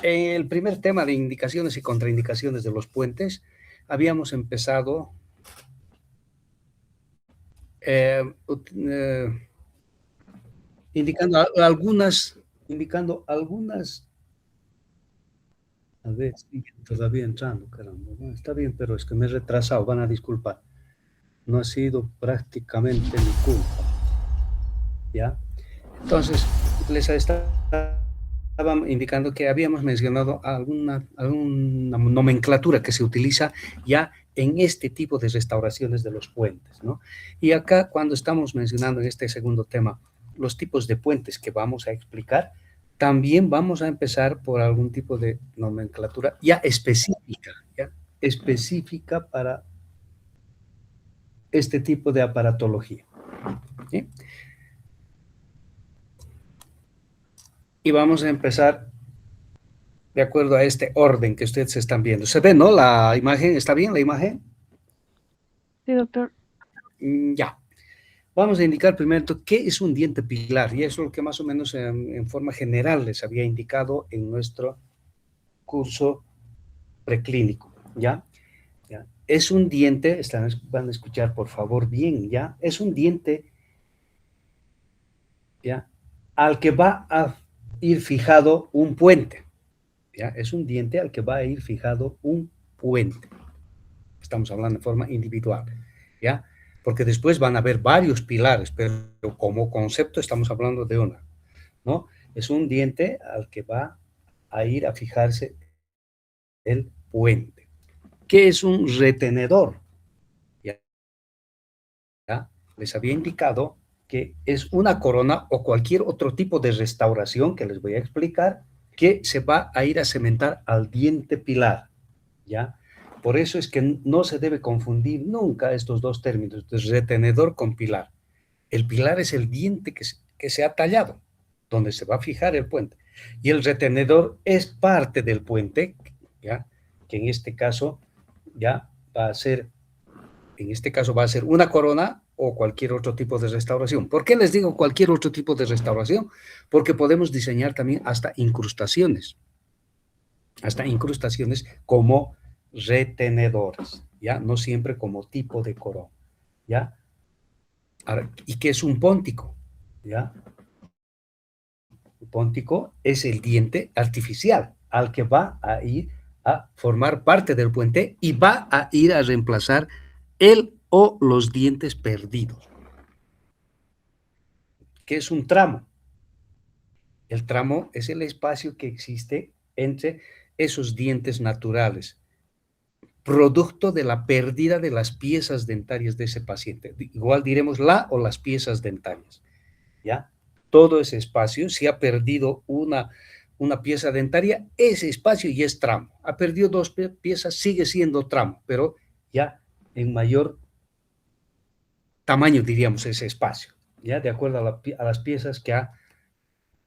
El primer tema de indicaciones y contraindicaciones de los puentes, habíamos empezado eh, indicando algunas, a ver, sí, todavía entrando, caramba, bueno, está bien, pero es que me he retrasado, van a disculpar, no ha sido prácticamente mi culpa, ¿ya? Entonces, les estaba indicando que habíamos mencionado alguna nomenclatura que se utiliza ya en este tipo de restauraciones de los puentes, ¿no? Y acá, cuando estamos mencionando en este segundo tema los tipos de puentes que vamos a explicar, también vamos a empezar por algún tipo de nomenclatura ya específica para este tipo de aparatología, ¿sí? Y vamos a empezar de acuerdo a este orden que ustedes están viendo. ¿Se ve, no? La imagen, ¿está bien la imagen? Sí, doctor. Ya. Vamos a indicar primero qué es un diente pilar, y eso es lo que más o menos en forma general les había indicado en nuestro curso preclínico, ¿ya? ¿Ya? Es un diente, van a escuchar por favor bien, ¿ya? Es un diente, ¿ya? Al que va a ir fijado un puente, ¿ya? Es un diente al que va a ir fijado un puente. Estamos hablando de forma individual, ¿ya? Porque después van a haber varios pilares, pero como concepto estamos hablando de una, ¿no? Es un diente al que va a ir a fijarse el puente. ¿Qué es un retenedor? ¿Ya? Les había indicado que es una corona o cualquier otro tipo de restauración que les voy a explicar que se va a ir a cementar al diente pilar, ¿ya? Por eso es que no se debe confundir nunca estos dos términos, retenedor con pilar. El pilar es el diente que se ha tallado, donde se va a fijar el puente. Y el retenedor es parte del puente, ¿ya? Que en este caso ya va a ser, en este caso va a ser una corona o cualquier otro tipo de restauración. ¿Por qué les digo cualquier otro tipo de restauración? Porque podemos diseñar también hasta incrustaciones como retenedores, ¿ya? No siempre como tipo de corona, ¿ya? Ahora, ¿y qué es un póntico? ¿Ya? Un póntico es el diente artificial al que va a ir a formar parte del puente y va a ir a reemplazar el o los dientes perdidos. ¿Qué es un tramo? El tramo es el espacio que existe entre esos dientes naturales, producto de la pérdida de las piezas dentarias de ese paciente. Igual diremos la o las piezas dentarias, ¿ya? Todo ese espacio, si ha perdido una pieza dentaria, ese espacio ya es tramo. Ha perdido dos piezas, sigue siendo tramo, pero ya en mayor tamaño, diríamos, ese espacio, ¿ya? De acuerdo a las piezas que ha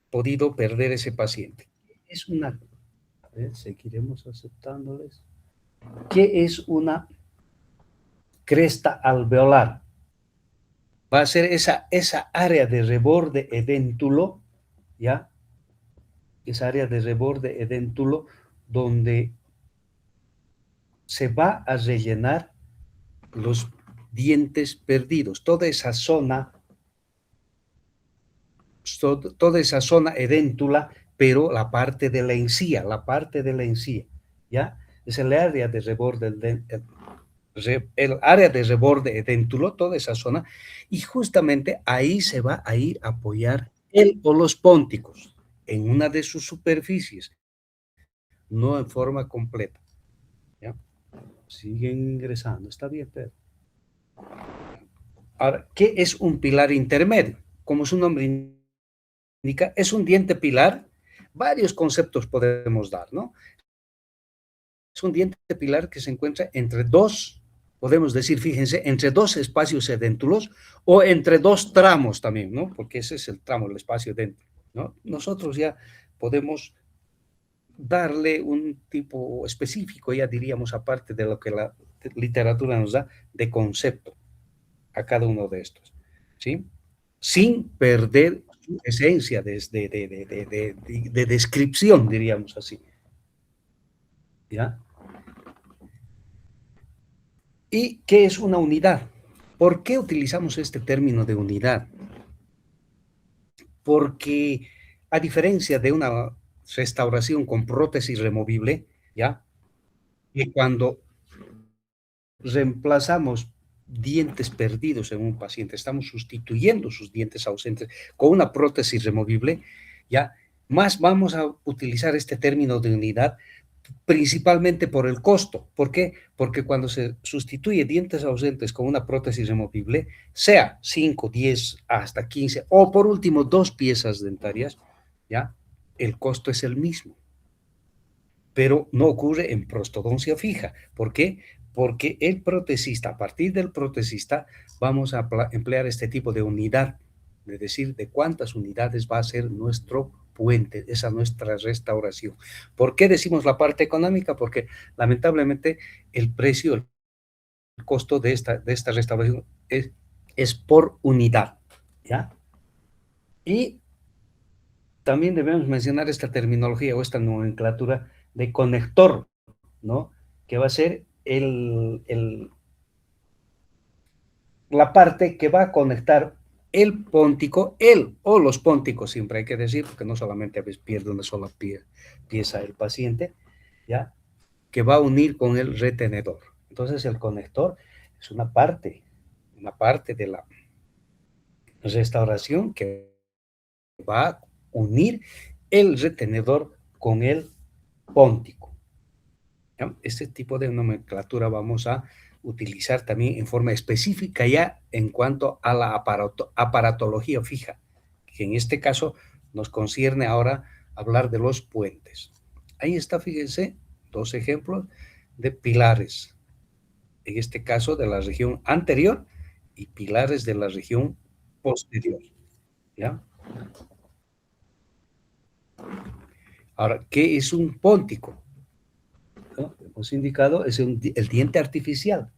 podido perder ese paciente. Es una, a ver, seguiremos aceptándoles. ¿Qué es una cresta alveolar? Va a ser esa área de reborde edéntulo, ¿ya? Esa área de reborde edéntulo donde se va a rellenar los dientes perdidos, toda esa zona edéntula, pero la parte de la encía, ¿ya? Es el área de reborde, el área de reborde edéntulo, toda esa zona, y justamente ahí se va a ir a apoyar el o los pónticos, en una de sus superficies, no en forma completa, ¿ya? Siguen ingresando, está bien, Pedro. Ahora, ¿qué es un pilar intermedio? Como su nombre indica, es un diente pilar. Varios conceptos podemos dar, ¿no? Es un diente pilar que se encuentra entre dos, podemos decir, fíjense, entre dos espacios edéntulos o entre dos tramos también, ¿no? Porque ese es el tramo, el espacio edéntulo, ¿no? Nosotros ya podemos darle un tipo específico, ya diríamos, aparte de lo que la literatura nos da, de concepto a cada uno de estos, ¿sí? Sin perder su esencia de descripción, diríamos así, ¿ya? ¿Y qué es una unidad? ¿Por qué utilizamos este término de unidad? Porque a diferencia de una restauración con prótesis removible, ¿ya? Y cuando reemplazamos dientes perdidos en un paciente, estamos sustituyendo sus dientes ausentes con una prótesis removible, ya más vamos a utilizar este término de unidad principalmente por el costo. ¿Por qué? Porque cuando se sustituye dientes ausentes con una prótesis removible, sea 5, 10, hasta 15, o por último 2 piezas dentarias, ya el costo es el mismo, pero no ocurre en prostodoncia fija. ¿Por qué? Porque el protesista, a partir del protesista, vamos a emplear este tipo de unidad, es decir, de cuántas unidades va a ser nuestro puente, esa nuestra restauración. ¿Por qué decimos la parte económica? Porque lamentablemente el precio, el costo de esta restauración es por unidad, ¿ya? Y también debemos mencionar esta terminología o esta nomenclatura de conector, ¿no? Que va a ser la parte que va a conectar el póntico, el o los pónticos, siempre hay que decir, porque no solamente a veces pierde una sola pieza el paciente, ¿ya? Que va a unir con el retenedor. Entonces el conector es una parte de la restauración que va a unir el retenedor con el póntico. ¿Ya? Este tipo de nomenclatura vamos a utilizar también en forma específica ya en cuanto a la aparatología fija, que en este caso nos concierne ahora hablar de los puentes. Ahí está, fíjense, 2 ejemplos de pilares, en este caso de la región anterior y pilares de la región posterior, ¿ya? Ahora, ¿qué es un póntico? ¿No? Hemos indicado, es el diente artificial,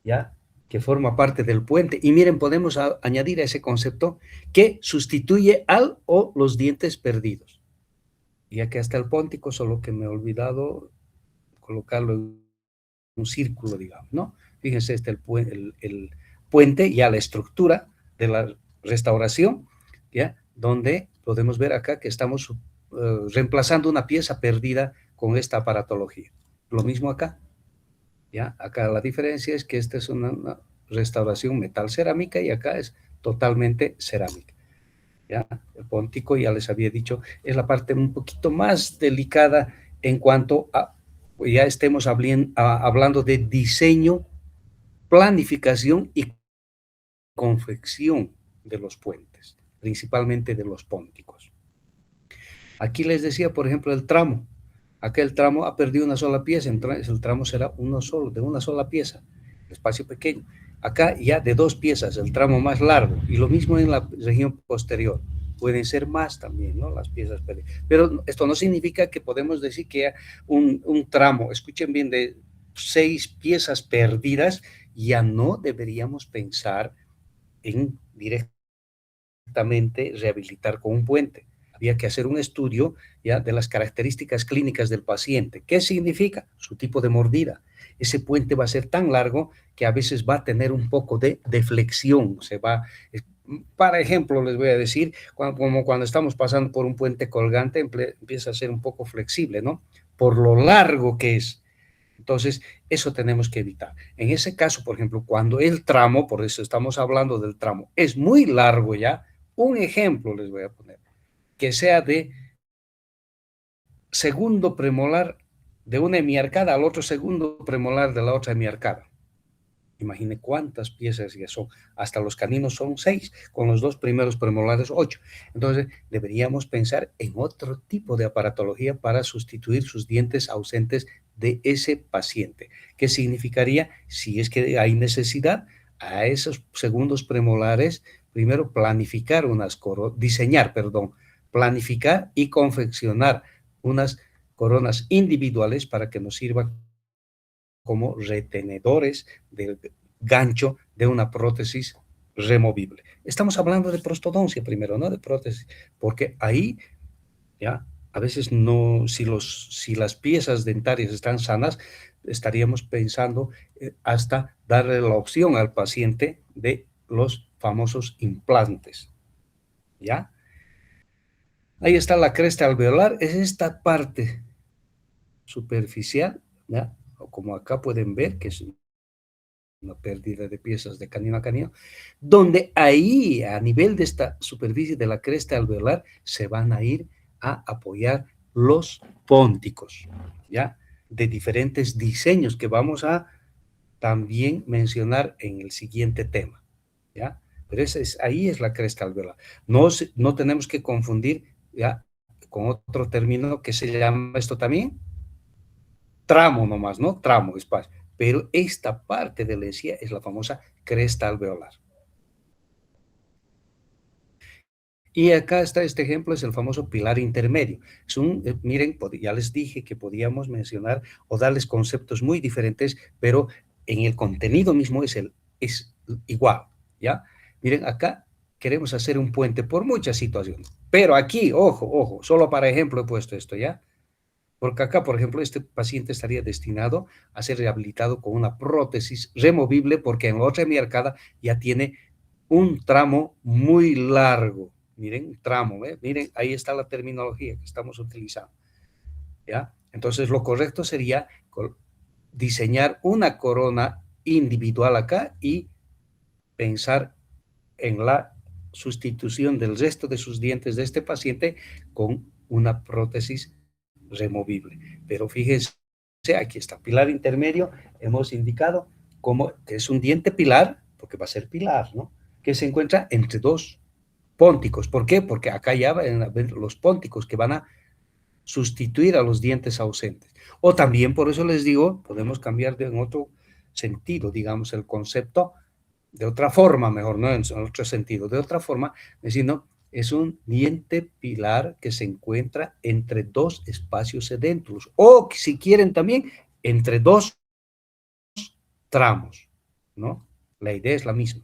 ¿ya? Que forma parte del puente. Y miren, podemos añadir a ese concepto que sustituye al o los dientes perdidos. Ya que hasta el póntico, solo que me he olvidado colocarlo en un círculo, digamos, ¿no? Fíjense, el puente, ya la estructura de la restauración, ¿ya? Donde podemos ver acá que estamos reemplazando una pieza perdida con esta aparatología. Lo mismo acá, ¿ya? Acá la diferencia es que esta es una restauración metal cerámica y acá es totalmente cerámica, ¿ya? El póntico, ya les había dicho, es la parte un poquito más delicada en cuanto a, ya estemos hablando de diseño, planificación y confección de los puentes, principalmente de los pónticos. Aquí les decía, por ejemplo, el tramo. Acá el tramo ha perdido una sola pieza, entonces el tramo será uno solo, de una sola pieza, espacio pequeño. Acá ya de 2 piezas, el tramo más largo, y lo mismo en la región posterior. Pueden ser más también, ¿no? Las piezas perdidas. Pero esto no significa que podemos decir que un tramo, escuchen bien, de 6 piezas perdidas, ya no deberíamos pensar en directamente rehabilitar con un puente. Había que hacer un estudio ya de las características clínicas del paciente. ¿Qué significa? Su tipo de mordida. Ese puente va a ser tan largo que a veces va a tener un poco de deflexión. Para ejemplo, les voy a decir, como cuando estamos pasando por un puente colgante, empieza a ser un poco flexible, ¿no? Por lo largo que es. Entonces, eso tenemos que evitar. En ese caso, por ejemplo, cuando el tramo, por eso estamos hablando del tramo, es muy largo ya, un ejemplo les voy a poner, que sea de segundo premolar de una hemiarcada al otro segundo premolar de la otra hemiarcada. Imagine cuántas piezas ya son. Hasta los caninos son 6, con los 2 primeros premolares 8. Entonces, deberíamos pensar en otro tipo de aparatología para sustituir sus dientes ausentes de ese paciente. ¿Qué significaría? Si es que hay necesidad, a esos segundos premolares, primero planificar y confeccionar unas coronas individuales para que nos sirvan como retenedores del gancho de una prótesis removible. Estamos hablando de prostodoncia primero, no de prótesis, porque ahí ya a veces no, si las piezas dentarias están sanas, estaríamos pensando hasta darle la opción al paciente de los famosos implantes, ¿ya? Ahí está la cresta alveolar, es esta parte superficial, ¿ya? O como acá pueden ver, que es una pérdida de piezas de canino a canino, donde ahí, a nivel de esta superficie de la cresta alveolar, se van a ir a apoyar los pónticos, ¿ya? De diferentes diseños que vamos a también mencionar en el siguiente tema, ¿ya? Pero ahí es la cresta alveolar. No tenemos que confundir, ¿ya? Con otro término que se llama esto también, tramo nomás, ¿no? Tramo, espacio. Pero esta parte de la encía es la famosa cresta alveolar. Y acá está este ejemplo, es el famoso pilar intermedio. Miren, ya les dije que podíamos mencionar o darles conceptos muy diferentes, pero en el contenido mismo es igual, ¿ya? Miren, acá queremos hacer un puente por muchas situaciones, pero aquí, ojo, ojo, solo para ejemplo he puesto esto, ¿ya? Porque acá, por ejemplo, este paciente estaría destinado a ser rehabilitado con una prótesis removible porque en la otra hemiarcada ya tiene un tramo muy largo. Miren, tramo, ¿eh? Miren, ahí está la terminología que estamos utilizando, ¿ya? Entonces, lo correcto sería diseñar una corona individual acá y pensar en la sustitución del resto de sus dientes de este paciente con una prótesis removible. Pero fíjense, aquí está, pilar intermedio, hemos indicado como que es un diente pilar, porque va a ser pilar, ¿no? Que se encuentra entre dos pónticos. ¿Por qué? Porque acá ya van a ver los pónticos que van a sustituir a los dientes ausentes. O también, por eso les digo, podemos cambiar en otro sentido, digamos, el concepto de otra forma, mejor, no en otro sentido, de otra forma, diciendo, es un diente pilar que se encuentra entre dos espacios edéntulos, o si quieren también, entre dos tramos, ¿no? La idea es la misma.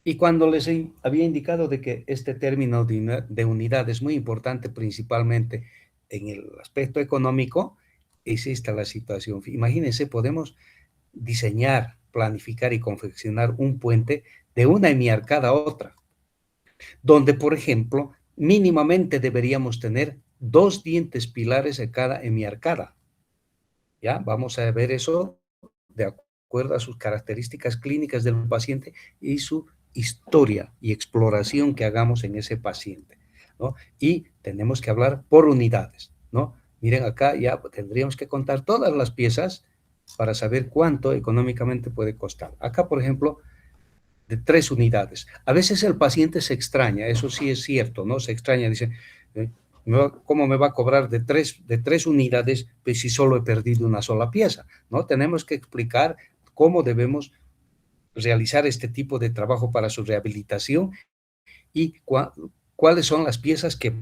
Y cuando les había indicado de que este término de unidad es muy importante, principalmente en el aspecto económico, es esta la situación. Imagínense, podemos diseñar, planificar y confeccionar un puente de una hemiarcada a otra, donde, por ejemplo, mínimamente deberíamos tener dos dientes pilares en cada hemiarcada. ¿Ya? Vamos a ver eso de acuerdo a sus características clínicas del paciente y su historia y exploración que hagamos en ese paciente, ¿no? Y tenemos que hablar por unidades, ¿no? Miren, acá ya tendríamos que contar todas las piezas para saber cuánto económicamente puede costar. Acá, por ejemplo, de 3 unidades. A veces el paciente se extraña, eso sí es cierto, ¿no? Se extraña, dice, ¿cómo me va a cobrar de tres unidades pues, si solo he perdido una sola pieza? ¿No? Tenemos que explicar cómo debemos realizar este tipo de trabajo para su rehabilitación y cuáles son las piezas que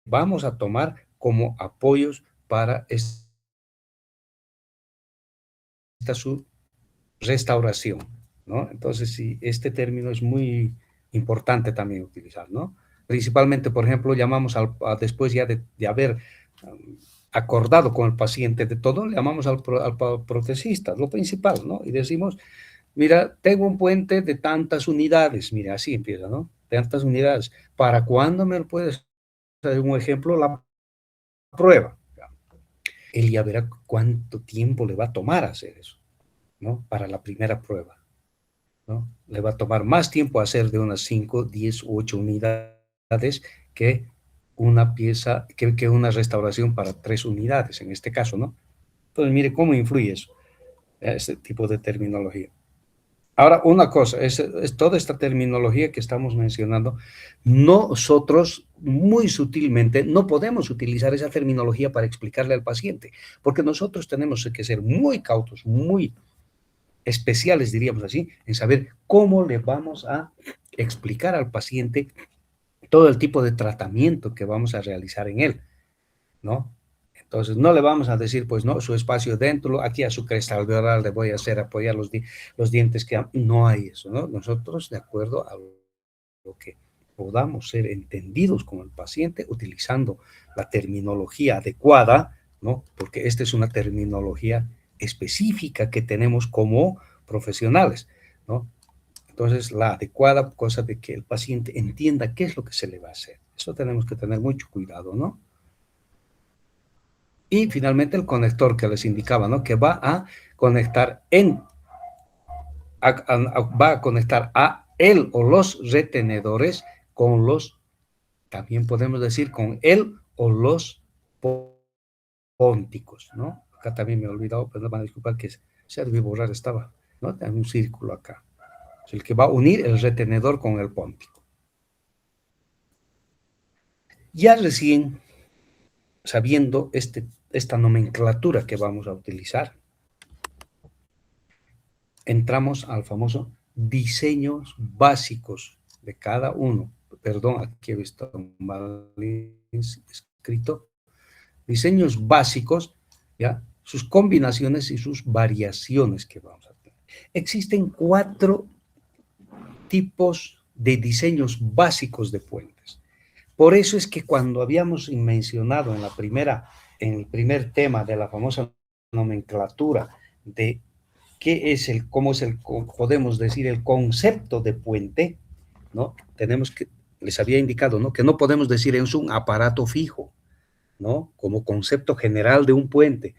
vamos a tomar como apoyos para su restauración, ¿no? Entonces, sí, este término es muy importante también utilizar, ¿no? Principalmente, por ejemplo, llamamos después ya de haber acordado con el paciente de todo, le llamamos al protesista, lo principal, ¿no? Y decimos, mira, tengo un puente de tantas unidades, mira, así empieza, ¿no? Tantas unidades. ¿Para cuándo me lo puedes hacer un ejemplo? La prueba. Él ya verá cuánto tiempo le va a tomar hacer eso, ¿no? Para la primera prueba, ¿no? Le va a tomar más tiempo hacer de unas 5, 10, 8 unidades que una pieza, que una restauración para 3 unidades, en este caso, ¿no? Entonces, mire cómo influye eso, ese tipo de terminología. Ahora, una cosa, es toda esta terminología que estamos mencionando, nosotros muy sutilmente no podemos utilizar esa terminología para explicarle al paciente, porque nosotros tenemos que ser muy cautos, muy especiales, diríamos así, en saber cómo le vamos a explicar al paciente todo el tipo de tratamiento que vamos a realizar en él, ¿no? Entonces, no le vamos a decir, pues, no, su espacio dentro, aquí a su cresta alveolar le voy a hacer apoyar los dientes que no hay eso, ¿no? Nosotros, de acuerdo a lo que podamos ser entendidos con el paciente utilizando la terminología adecuada, ¿no? Porque esta es una terminología específica que tenemos como profesionales, ¿no? Entonces, la adecuada cosa de que el paciente entienda qué es lo que se le va a hacer. Eso tenemos que tener mucho cuidado, ¿no? Y finalmente el conector que les indicaba, ¿no? Que va a conectar va a conectar a él o los retenedores con los, también podemos decir con él o los pónticos, ¿no? Acá también me he olvidado, pero no van a disculpar que se debe borrar, estaba, ¿no? Hay un círculo acá. Es el que va a unir el retenedor con el póntico. Ya recién, sabiendo esta nomenclatura que vamos a utilizar, entramos al famoso diseños básicos de cada uno. Perdón, aquí he visto mal escrito. Diseños básicos, ¿ya? Sus combinaciones y sus variaciones que vamos a tener. Existen 4 tipos de diseños básicos de puentes. Por eso es que cuando habíamos mencionado en el primer tema de la famosa nomenclatura de qué es podemos decir, el concepto de puente, ¿no? Les había indicado, ¿no? Que no podemos decir es un aparato fijo, ¿no? Como concepto general de un puente.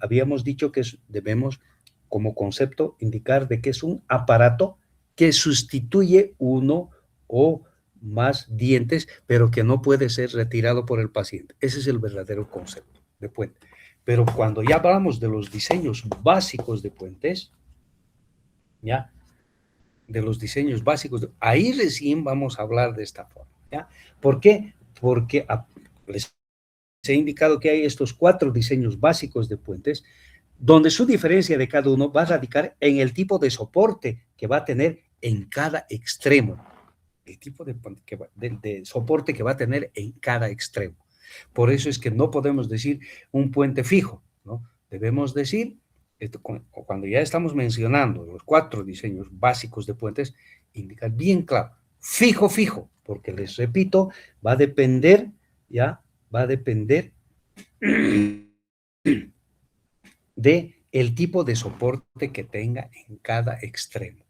Habíamos dicho que debemos, como concepto, indicar de que es un aparato que sustituye uno o más dientes, pero que no puede ser retirado por el paciente. Ese es el verdadero concepto de puente. Pero cuando ya hablamos de los diseños básicos de puentes, ¿ya? De los diseños básicos, ahí recién vamos a hablar de esta forma, ¿ya? ¿Por qué? Porque les he indicado que hay estos 4 diseños básicos de puentes, donde su diferencia de cada uno va a radicar en el tipo de soporte que va a tener en cada extremo, el tipo de soporte que va a tener en cada extremo. Por eso es que no podemos decir un puente fijo, ¿no? Debemos decir, cuando ya estamos mencionando los 4 diseños básicos de puentes, indicar bien claro, fijo, fijo, porque les repito, va a depender, ¿ya? Va a depender de el tipo de soporte que tenga en cada extremo.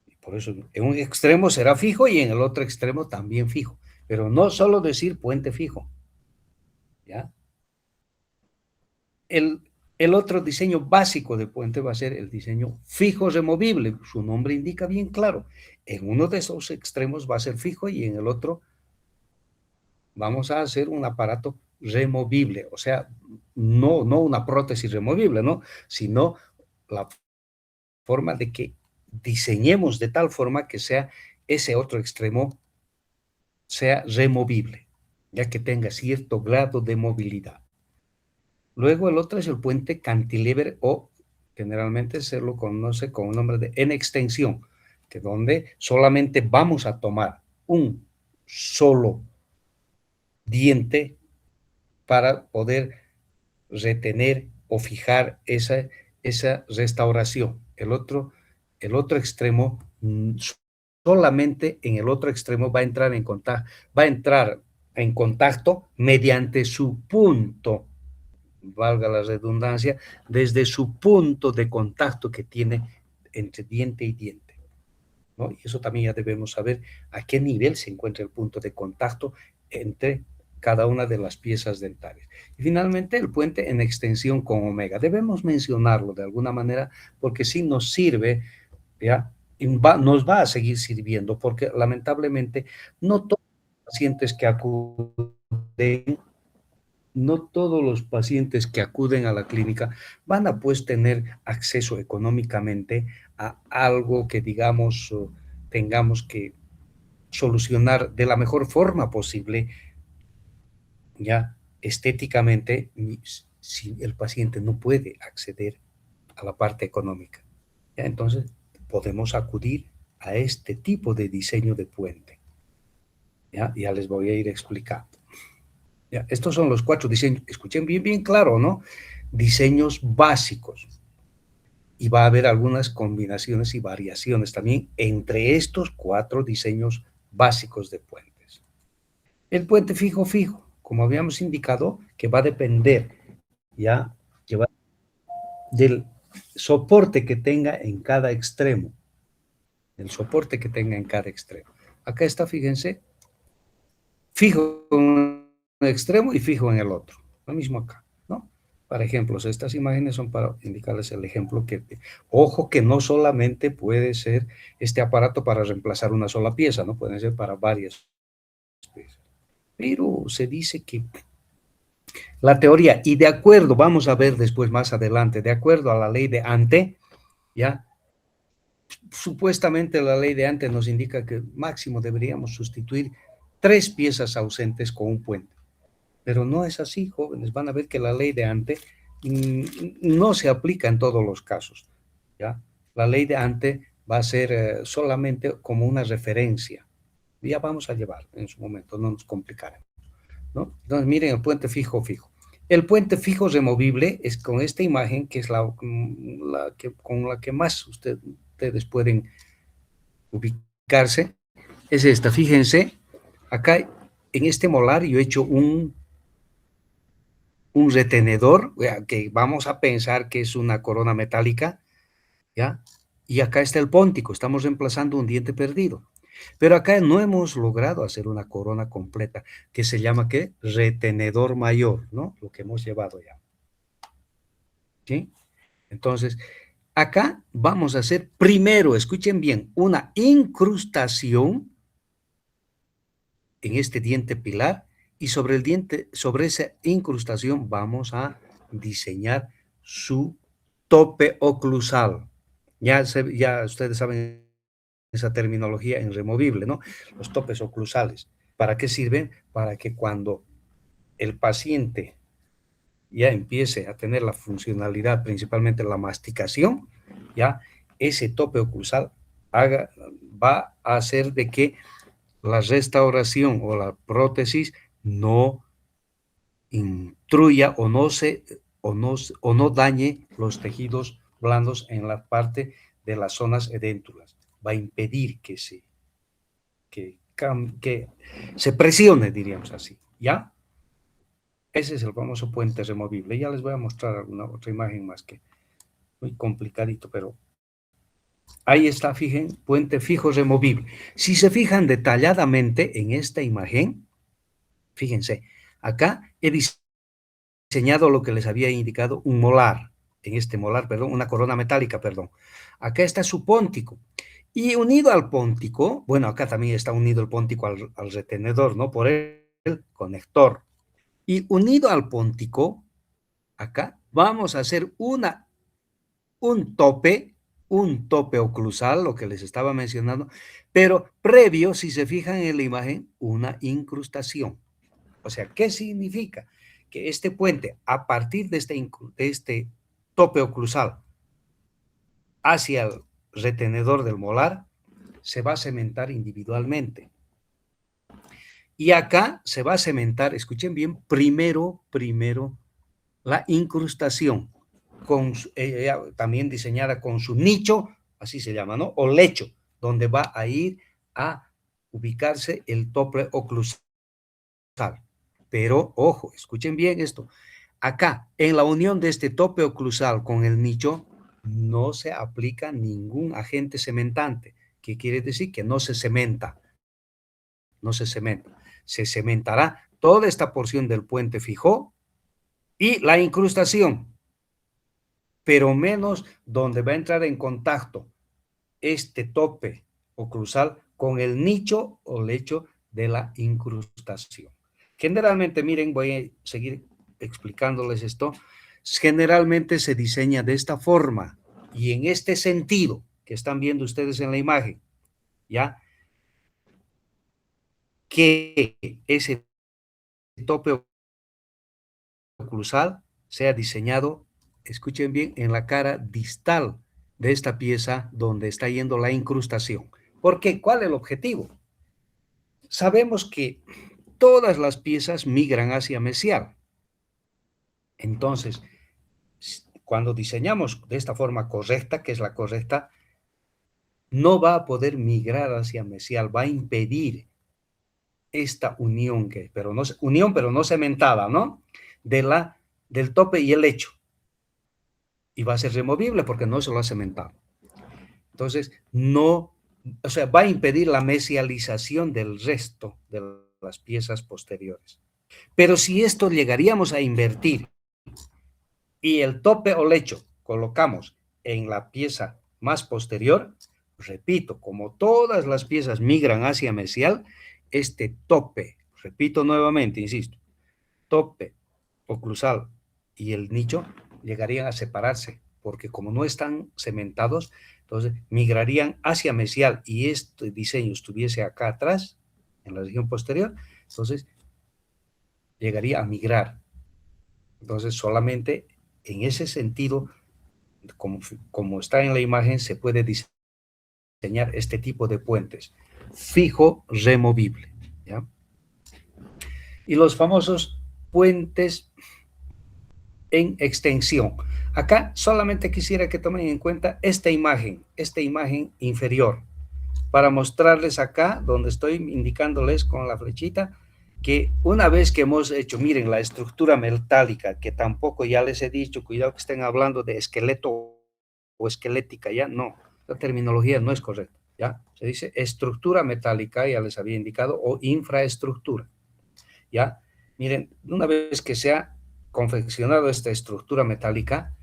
Y por eso, en un extremo será fijo y en el otro extremo también fijo. Pero no solo decir puente fijo, ¿ya? El otro diseño básico de puente va a ser el diseño fijo removible. Su nombre indica bien claro. En uno de esos extremos va a ser fijo y en el otro vamos a hacer un aparato removible. O sea, no una prótesis removible, ¿no? Sino la forma de que diseñemos de tal forma que sea ese otro extremo sea removible, ya que tenga cierto grado de movilidad. Luego el otro es el puente cantilever o generalmente se lo conoce con el nombre de en extensión, que donde solamente vamos a tomar un solo diente para poder retener o fijar esa restauración. El otro extremo, solamente en el otro extremo va a entrar en contacto mediante su punto, valga la redundancia, desde su punto de contacto que tiene entre diente y diente, ¿no? Y eso también ya debemos saber a qué nivel se encuentra el punto de contacto entre cada una de las piezas dentales. Y finalmente el puente en extensión con omega. Debemos mencionarlo de alguna manera porque sí nos sirve, ¿ya? Y nos va a seguir sirviendo porque lamentablemente no todos los pacientes que acuden a la clínica van a pues tener acceso económicamente a algo que digamos tengamos que solucionar de la mejor forma posible, ya estéticamente, si el paciente no puede acceder a la parte económica. ¿Ya? Entonces, podemos acudir a este tipo de diseño de puente. Ya les voy a ir explicando. ¿Ya? Estos son los 4 diseños. Escuchen bien, bien claro, ¿no? Diseños básicos. Y va a haber algunas combinaciones y variaciones también entre estos 4 diseños básicos de puentes. El puente fijo, como habíamos indicado, que va a depender ya del soporte que tenga en cada extremo. El soporte que tenga en cada extremo. Acá está, fíjense, fijo en un extremo y fijo en el otro. Lo mismo acá, ¿no? Para ejemplos, estas imágenes son para indicarles el ejemplo que, ojo que no solamente puede ser este aparato para reemplazar una sola pieza, ¿no? Pueden ser para varias piezas. Pero se dice que la teoría, y de acuerdo, vamos a ver después más adelante, de acuerdo a la ley de Ante, ¿ya? Supuestamente la ley de Ante nos indica que máximo deberíamos sustituir 3 piezas ausentes con un puente. Pero no es así, jóvenes. Van a ver que la ley de Ante no se aplica en todos los casos, ¿ya? La ley de Ante va a ser solamente como una referencia. Ya vamos a llevar en su momento, no nos complicaremos, ¿no? Entonces, miren el puente fijo. El puente fijo removible es con esta imagen, que es con la que más ustedes pueden ubicarse, es esta. Fíjense, acá en este molar yo he hecho un retenedor, que vamos a pensar que es una corona metálica, ¿ya? Y acá está el póntico, estamos reemplazando un diente perdido. Pero acá no hemos logrado hacer una corona completa, que se llama, ¿qué? Retenedor mayor, ¿no? Lo que hemos llevado ya. ¿Sí? Entonces, acá vamos a hacer primero, escuchen bien, una incrustación en este diente pilar, y sobre el diente, sobre esa incrustación vamos a diseñar su tope oclusal. Ya ustedes saben esa terminología en removible, ¿no? Los topes oclusales. ¿Para qué sirven? Para que cuando el paciente ya empiece a tener la funcionalidad, principalmente la masticación, ya ese tope oclusal va a hacer de que la restauración o la prótesis no intruya o no dañe los tejidos blandos en la parte de las zonas edéntulas. Va a impedir que se presione, diríamos así, ¿ya? Ese es el famoso puente removible. Ya les voy a mostrar alguna otra imagen más, que muy complicadito, pero ahí está, fíjense, puente fijo removible. Si se fijan detalladamente en esta imagen, fíjense, acá he diseñado lo que les había indicado, un molar, en este molar, perdón, una corona metálica, perdón. Acá está su póntico. Y unido al póntico, bueno, acá también está unido el póntico al retenedor, ¿no? Por el conector. Y unido al póntico, acá vamos a hacer un tope oclusal, lo que les estaba mencionando, pero previo, si se fijan en la imagen, una incrustación. O sea, ¿qué significa? Que este puente, a partir de este tope oclusal hacia el retenedor del molar, se va a cementar individualmente. Y acá se va a cementar, escuchen bien, primero la incrustación, también diseñada con su nicho, así se llama, ¿no? O lecho, donde va a ir a ubicarse el tope oclusal. Pero, ojo, escuchen bien esto. Acá, en la unión de este tope oclusal con el nicho, no se aplica ningún agente cementante, que quiere decir que no se cementa. No se cementa. Se cementará toda esta porción del puente fijo y la incrustación, pero menos donde va a entrar en contacto este tope oclusal con el nicho o lecho de la incrustación. Generalmente, miren, voy a seguir explicándoles esto. Generalmente se diseña de esta forma y en este sentido que están viendo ustedes en la imagen, ¿ya? Que ese tope oclusal sea diseñado, escuchen bien, en la cara distal de esta pieza donde está yendo la incrustación. ¿Por qué? ¿Cuál es el objetivo? Sabemos que todas las piezas migran hacia mesial. Entonces, cuando diseñamos de esta forma correcta, que es la correcta, no va a poder migrar hacia mesial, va a impedir esta unión, unión pero no cementada, ¿no? Del tope y el lecho. Y va a ser removible porque no se lo ha cementado. Entonces, no, o sea, va a impedir la mesialización del resto de las piezas posteriores. Pero si esto llegaríamos a invertir y el tope o lecho colocamos en la pieza más posterior, repito, como todas las piezas migran hacia mesial, este tope, repito nuevamente, insisto, tope oclusal y el nicho llegarían a separarse, porque como no están cementados, entonces migrarían hacia mesial y este diseño estuviese acá atrás, en la región posterior, entonces llegaría a migrar. Entonces solamente en ese sentido, como está en la imagen, se puede diseñar este tipo de puentes, fijo, removible, ¿ya? Y los famosos puentes en extensión. Acá solamente quisiera que tomen en cuenta esta imagen inferior, para mostrarles acá, donde estoy indicándoles con la flechita, que una vez que hemos hecho, miren, la estructura metálica, que tampoco ya les he dicho, cuidado que estén hablando de esqueleto o esquelética, ya no, la terminología no es correcta, ya, se dice estructura metálica, ya les había indicado, o infraestructura, ya, miren, una vez que se ha confeccionado esta estructura metálica,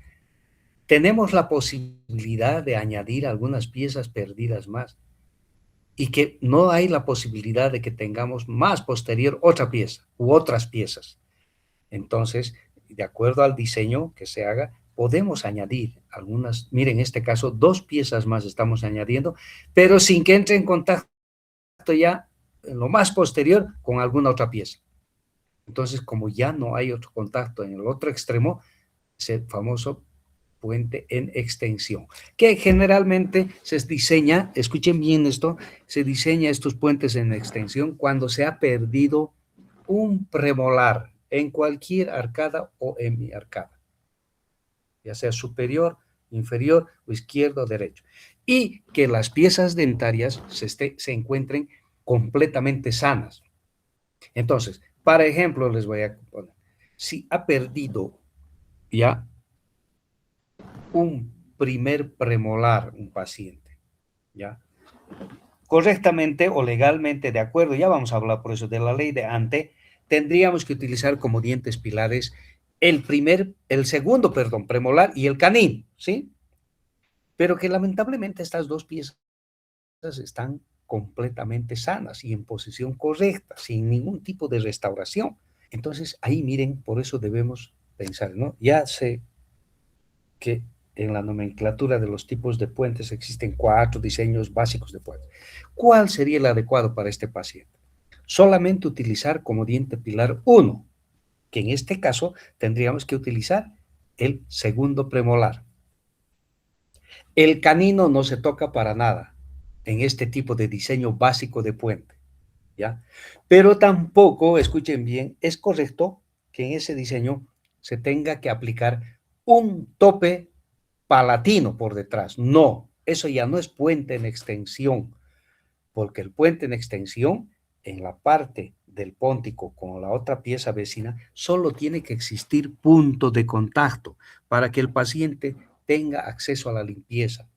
tenemos la posibilidad de añadir algunas piezas perdidas más y que no hay la posibilidad de que tengamos más posterior otra pieza u otras piezas. Entonces, de acuerdo al diseño que se haga, podemos añadir algunas, miren, en este caso, 2 piezas más estamos añadiendo, pero sin que entre en contacto ya en lo más posterior con alguna otra pieza. Entonces, como ya no hay otro contacto en el otro extremo, ese famoso puente en extensión, que generalmente se diseña, escuchen bien esto, se diseña estos puentes en extensión cuando se ha perdido un premolar en cualquier arcada o hemiarcada, ya sea superior, inferior o izquierdo o derecho, y que las piezas dentarias se encuentren completamente sanas. Entonces, para ejemplo, les voy a poner, si ha perdido ya un primer premolar un paciente, ¿ya? Correctamente o legalmente, de acuerdo, ya vamos a hablar por eso de la ley de ante, tendríamos que utilizar como dientes pilares el segundo, perdón, premolar y el canino, ¿sí? Pero que lamentablemente estas dos piezas están completamente sanas y en posición correcta, sin ningún tipo de restauración. Entonces, ahí miren, por eso debemos pensar, ¿no? Ya sé que en la nomenclatura de los tipos de puentes existen 4 diseños básicos de puentes. ¿Cuál sería el adecuado para este paciente? Solamente utilizar como diente pilar 1, que en este caso tendríamos que utilizar el segundo premolar. El canino no se toca para nada en este tipo de diseño básico de puente, ¿ya? Pero tampoco, escuchen bien, es correcto que en ese diseño se tenga que aplicar un tope palatino por detrás. No, eso ya no es puente en extensión, porque el puente en extensión, en la parte del póntico con la otra pieza vecina, solo tiene que existir punto de contacto para que el paciente tenga acceso a la limpieza.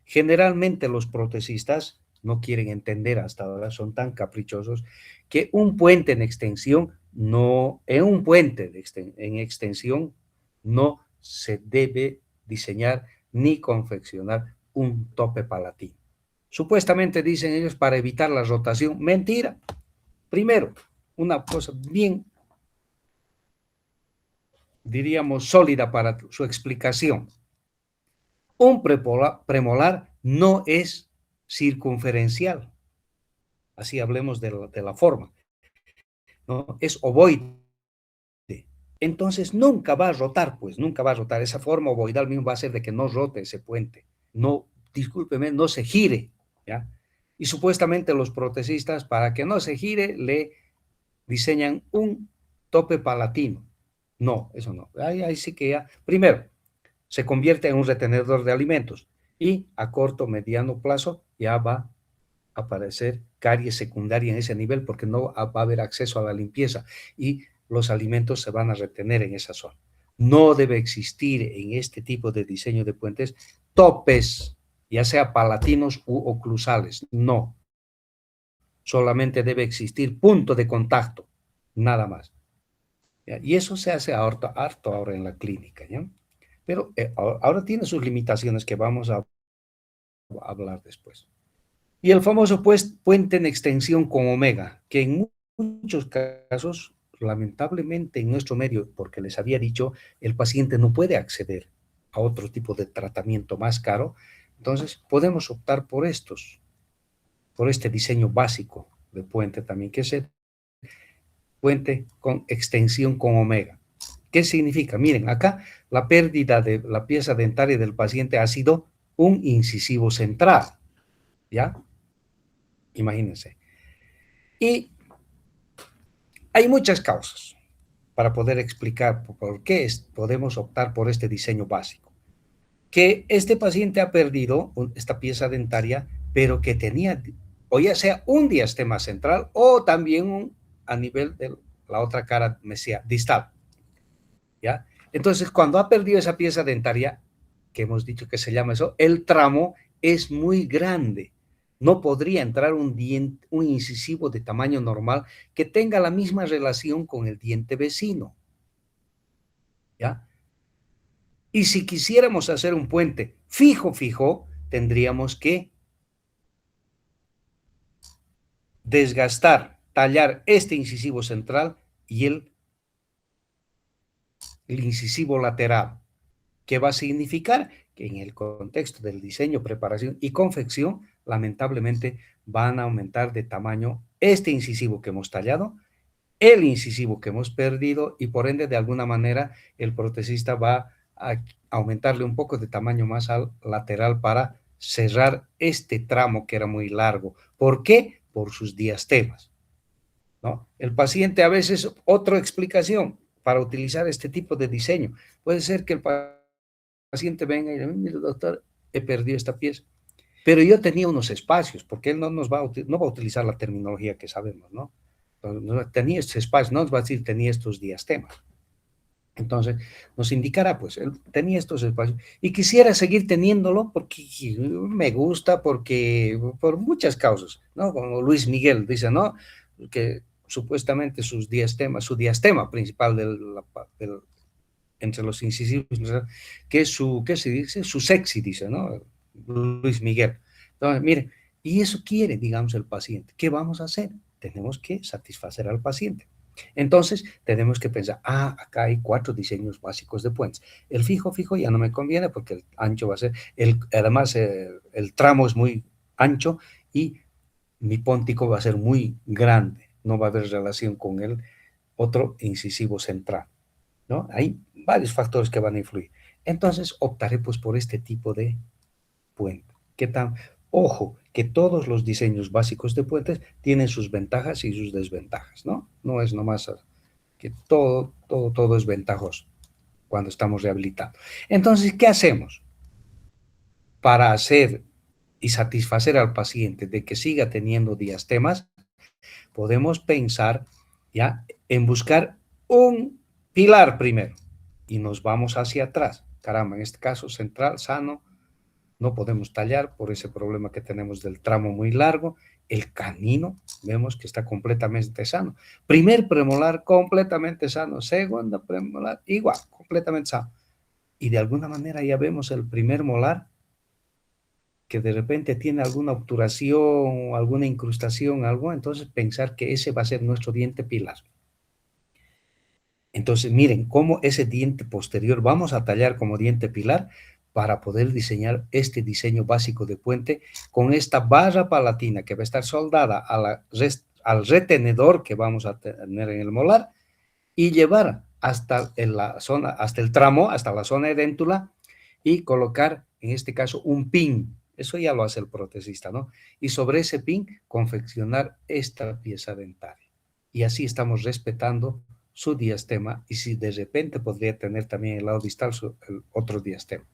Generalmente los protecistas no quieren entender hasta ahora, son tan caprichosos, que un puente en extensión en un puente en extensión no se debe diseñar ni confeccionar un tope palatino. Supuestamente dicen ellos para evitar la rotación. Mentira. Primero, una cosa bien, diríamos, sólida para su explicación. Un premolar no es circunferencial. Así hablemos de la forma, ¿no? Es ovoide. Entonces nunca va a rotar, pues nunca va a rotar. Esa forma ovoidal mismo va a hacer de que no rote ese puente. No, discúlpeme, no se gire, ¿ya? Y supuestamente los protecistas, para que no se gire, le diseñan un tope palatino. No, eso no. Ahí sí que ya, primero, se convierte en un retenedor de alimentos y a corto, mediano plazo ya va a aparecer caries secundaria en ese nivel porque no va a haber acceso a la limpieza y los alimentos se van a retener en esa zona. No debe existir en este tipo de diseño de puentes topes, ya sea palatinos u oclusales, no. Solamente debe existir punto de contacto, nada más. ¿Ya? Y eso se hace harto ahora en la clínica, ¿ya? Pero ahora tiene sus limitaciones que vamos a hablar después. Y el famoso puente en extensión con omega, que en muchos casos, lamentablemente en nuestro medio, porque les había dicho, el paciente no puede acceder a otro tipo de tratamiento más caro, entonces podemos optar por por este diseño básico de puente también, que es el puente con extensión con omega. ¿Qué significa? Miren, acá la pérdida de la pieza dentaria del paciente ha sido un incisivo central, ¿ya? Imagínense. Y hay muchas causas para poder explicar por qué podemos optar por este diseño básico. Que este paciente ha perdido esta pieza dentaria, pero que tenía, o ya sea un diastema central o también a nivel de la otra cara distal, ¿ya? Entonces, cuando ha perdido esa pieza dentaria, que hemos dicho que se llama eso, el tramo es muy grande. No podría entrar un incisivo de tamaño normal que tenga la misma relación con el diente vecino, ¿ya? Y si quisiéramos hacer un puente fijo, tendríamos que desgastar, tallar este incisivo central y el incisivo lateral. ¿Qué va a significar? Que en el contexto del diseño, preparación y confección, lamentablemente van a aumentar de tamaño este incisivo que hemos tallado, el incisivo que hemos perdido y por ende de alguna manera el protesista va a aumentarle un poco de tamaño más al lateral para cerrar este tramo que era muy largo. ¿Por qué? Por sus diastemas, ¿no? El paciente a veces, otra explicación para utilizar este tipo de diseño, puede ser que el paciente venga y diga, mire doctor, he perdido esta pieza, pero yo tenía unos espacios, porque él no va a utilizar la terminología que sabemos, ¿no? Tenía estos espacios, no nos va a decir tenía estos diastemas. Entonces, nos indicará, pues, él tenía estos espacios y quisiera seguir teniéndolo porque me gusta, porque por muchas causas, ¿no? Como Luis Miguel dice, ¿no? Que supuestamente su diastema principal entre los incisivos, que es ¿qué se dice? Su sexy, dice, ¿no? Luis Miguel. Entonces, mire, y eso quiere, digamos, el paciente. ¿Qué vamos a hacer? Tenemos que satisfacer al paciente. Entonces, tenemos que pensar, acá hay 4 diseños básicos de puentes. El fijo ya no me conviene porque el ancho va a ser, además el tramo es muy ancho y mi póntico va a ser muy grande. No va a haber relación con el otro incisivo central, ¿no? Hay varios factores que van a influir. Entonces, optaré pues por este tipo de puente. ¿Qué tan? Ojo, que todos los diseños básicos de puentes tienen sus ventajas y sus desventajas, ¿no? No es nomás que todo es ventajoso cuando estamos rehabilitando. Entonces, ¿qué hacemos? Para hacer y satisfacer al paciente de que siga teniendo diastemas, podemos pensar ya en buscar un pilar primero y nos vamos hacia atrás. Caramba, en este caso central, sano, no podemos tallar por ese problema que tenemos del tramo muy largo. El canino, vemos que está completamente sano. Primer premolar, completamente sano. Segunda premolar, igual, completamente sano. Y de alguna manera ya vemos el primer molar que de repente tiene alguna obturación o alguna incrustación, algo, entonces pensar que ese va a ser nuestro diente pilar. Entonces, miren cómo ese diente posterior vamos a tallar como diente pilar para poder diseñar este diseño básico de puente con esta barra palatina que va a estar soldada al retenedor que vamos a tener en el molar y llevar hasta hasta el tramo, hasta la zona de déntula y colocar, en este caso, un pin. Eso ya lo hace el protesista, ¿no? Y sobre ese pin confeccionar esta pieza dentaria. Y así estamos respetando su diastema y si de repente podría tener también el lado distal el otro diastema.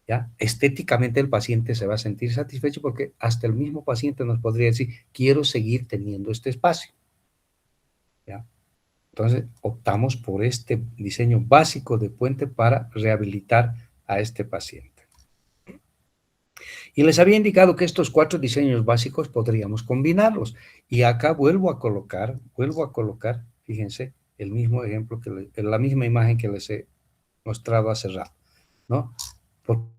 ¿ya? Estéticamente el paciente se va a sentir satisfecho porque hasta el mismo paciente nos podría decir, quiero seguir teniendo este espacio, ¿ya? Entonces, optamos por este diseño básico de puente para rehabilitar a este paciente. Y les había indicado que estos 4 diseños básicos podríamos combinarlos. Y acá vuelvo a colocar, fíjense, el mismo ejemplo, la misma imagen que les he mostrado hace rato, ¿no? Porque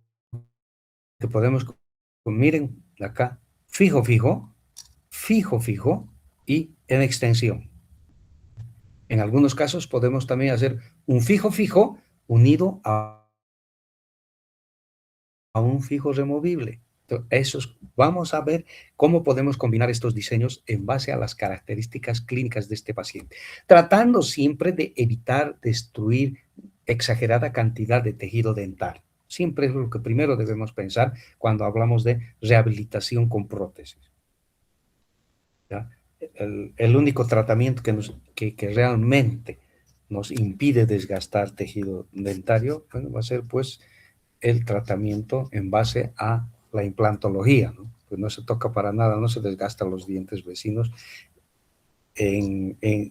podemos, miren acá, fijo, fijo, fijo, fijo y en extensión. En algunos casos podemos también hacer un fijo, fijo unido a un fijo removible. Entonces, vamos a ver cómo podemos combinar estos diseños en base a las características clínicas de este paciente, tratando siempre de evitar destruir exagerada cantidad de tejido dental. Siempre es lo que primero debemos pensar cuando hablamos de rehabilitación con prótesis, ¿ya? El único tratamiento que realmente nos impide desgastar tejido dentario, bueno, va a ser pues el tratamiento en base a la implantología, ¿no? Pues no se toca para nada, no se desgastan los dientes vecinos que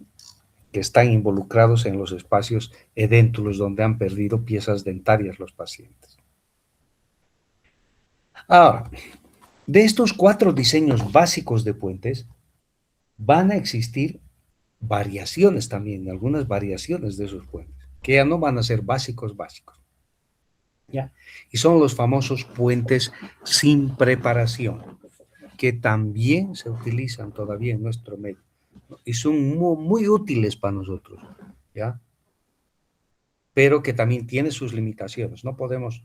están involucrados en los espacios edéntulos donde han perdido piezas dentarias los pacientes. Ahora, de estos 4 diseños básicos de puentes, van a existir variaciones también, algunas variaciones de esos puentes, que ya no van a ser básicos básicos, ¿ya? Y son los famosos puentes sin preparación, que también se utilizan todavía en nuestro medio, ¿no? Y son muy útiles para nosotros, ¿ya? Pero que también tiene sus limitaciones. No podemos,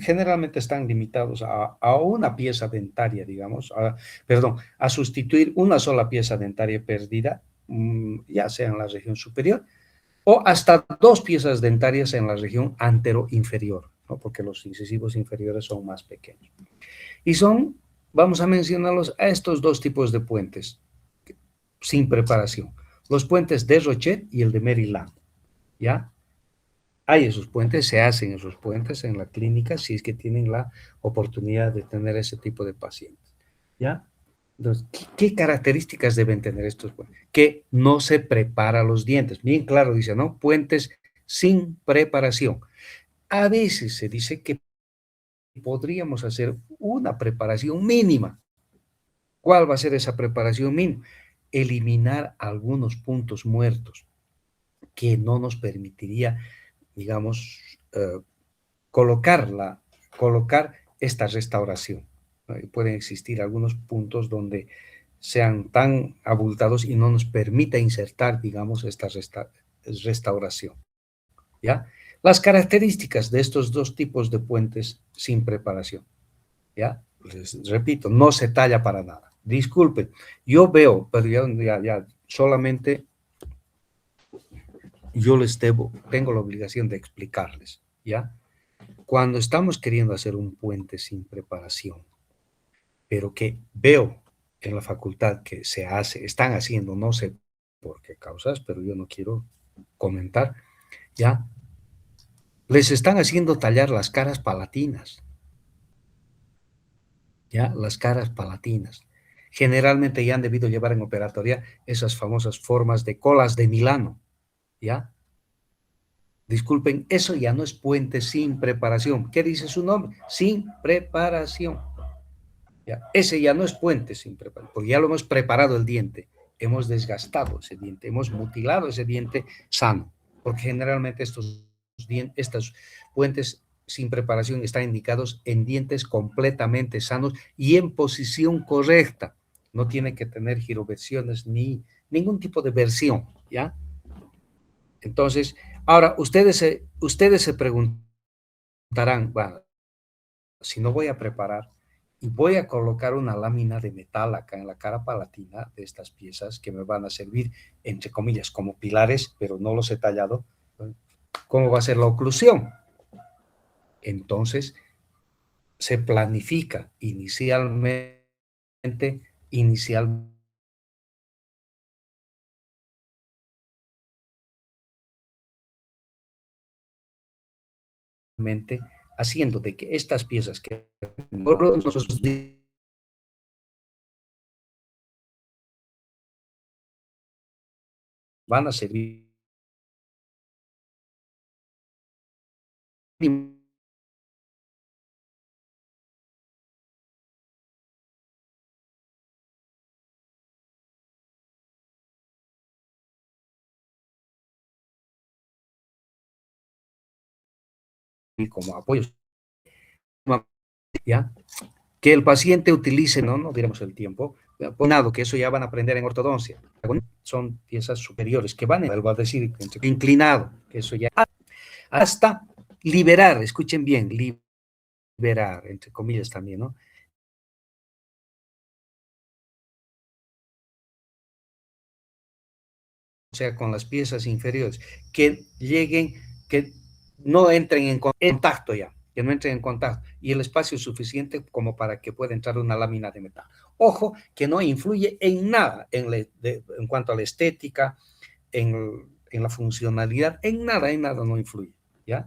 generalmente están limitados a una pieza dentaria, digamos, perdón, a sustituir una sola pieza dentaria perdida, ya sea en la región superior, o hasta 2 piezas dentarias en la región antero-inferior, ¿no? Porque los incisivos inferiores son más pequeños. Y son, vamos a mencionarlos, a estos 2 tipos de puentes sin preparación. Los puentes de Rochet y el de Maryland, ¿ya? Hay esos puentes, se hacen esos puentes en la clínica si es que tienen la oportunidad de tener ese tipo de pacientes, ¿ya? Entonces, ¿qué características deben tener estos puentes? Que no se prepara los dientes. Bien claro dice, ¿no? Puentes sin preparación. A veces se dice que podríamos hacer una preparación mínima. ¿Cuál va a ser esa preparación mínima? Eliminar algunos puntos muertos que no nos permitiría, digamos, colocar, colocar esta restauración, ¿no? Y pueden existir algunos puntos donde sean tan abultados y no nos permita insertar, digamos, esta restauración, ¿ya? Las características de estos 2 tipos de puentes sin preparación, ¿ya? Les repito, no se talla para nada. Disculpen, yo veo, pero ya solamente yo les tengo la obligación de explicarles, ¿ya? Cuando estamos queriendo hacer un puente sin preparación, pero que veo en la facultad que se hace, están haciendo, no sé por qué causas, pero yo no quiero comentar, ¿ya? Les están haciendo tallar las caras palatinas, ¿ya? Las caras palatinas. Generalmente ya han debido llevar en operatoria esas famosas formas de colas de Milano, ¿ya? Disculpen, eso ya no es puente sin preparación. ¿Qué dice su nombre? Sin preparación. ¿Ya? Ese ya no es puente sin preparación, porque ya lo hemos preparado el diente, hemos desgastado ese diente, hemos mutilado ese diente sano, porque generalmente estos puentes sin preparación están indicados en dientes completamente sanos y en posición correcta. No tiene que tener giroversiones ni ningún tipo de versión, ¿ya? Entonces, ahora ustedes se preguntarán, bueno, si no voy a preparar y voy a colocar una lámina de metal acá en la cara palatina de estas piezas que me van a servir, entre comillas, como pilares, pero no los he tallado, ¿cómo va a ser la oclusión? Entonces, se planifica inicialmente haciendo de que estas piezas que nosotros van a servir como apoyos, ¿ya? Que el paciente utilice, no diremos el tiempo, que eso ya van a aprender en ortodoncia. Son piezas superiores que van, vuelvo a decir, inclinado, que eso ya, hasta liberar, escuchen bien, liberar, entre comillas también, ¿no? O sea, con las piezas inferiores, que lleguen, que no entren en contacto ya, que no entren en contacto, y el espacio es suficiente como para que pueda entrar una lámina de metal. Ojo, que no influye en nada en cuanto a la estética, en la funcionalidad, en nada no influye, ¿ya?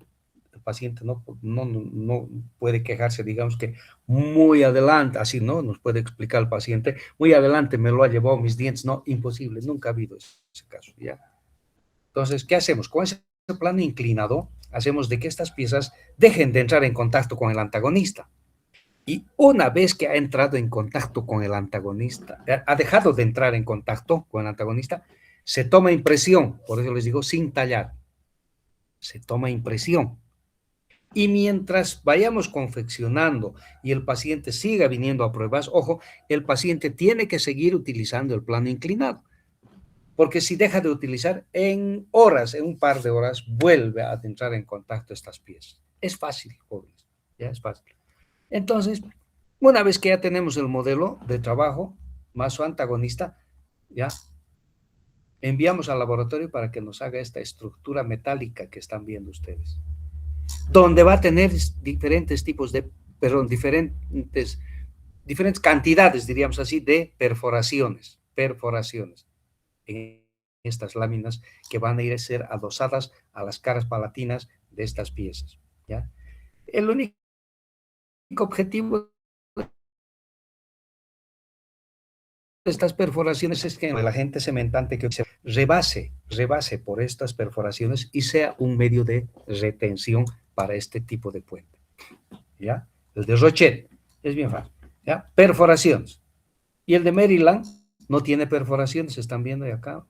El paciente no puede quejarse, digamos que muy adelante, así no nos puede explicar el paciente, muy adelante me lo ha llevado mis dientes, no, imposible, nunca ha habido ese caso, ¿ya? Entonces, ¿qué hacemos? Con ese plano inclinado, hacemos de que estas piezas dejen de entrar en contacto con el antagonista. Y una vez que ha entrado en contacto con el antagonista, ha dejado de entrar en contacto con el antagonista, se toma impresión, por eso les digo sin tallar, se toma impresión. Y mientras vayamos confeccionando y el paciente siga viniendo a pruebas, ojo, el paciente tiene que seguir utilizando el plano inclinado, porque si deja de utilizar, en horas, en un par de horas, vuelve a entrar en contacto estas piezas. Es fácil, jóvenes, ya es fácil. Entonces, una vez que ya tenemos el modelo de trabajo más su antagonista, ya enviamos al laboratorio para que nos haga esta estructura metálica que están viendo ustedes, donde va a tener diferentes tipos de, perdón, diferentes cantidades, diríamos así, de perforaciones en estas láminas que van a ir a ser adosadas a las caras palatinas de estas piezas, ¿ya? El único objetivo estas perforaciones es que el agente cementante que se rebase por estas perforaciones y sea un medio de retención para este tipo de puente, ¿ya? El de Rochet es bien fácil, ¿ya? Perforaciones. Y el de Maryland no tiene perforaciones, están viendo acá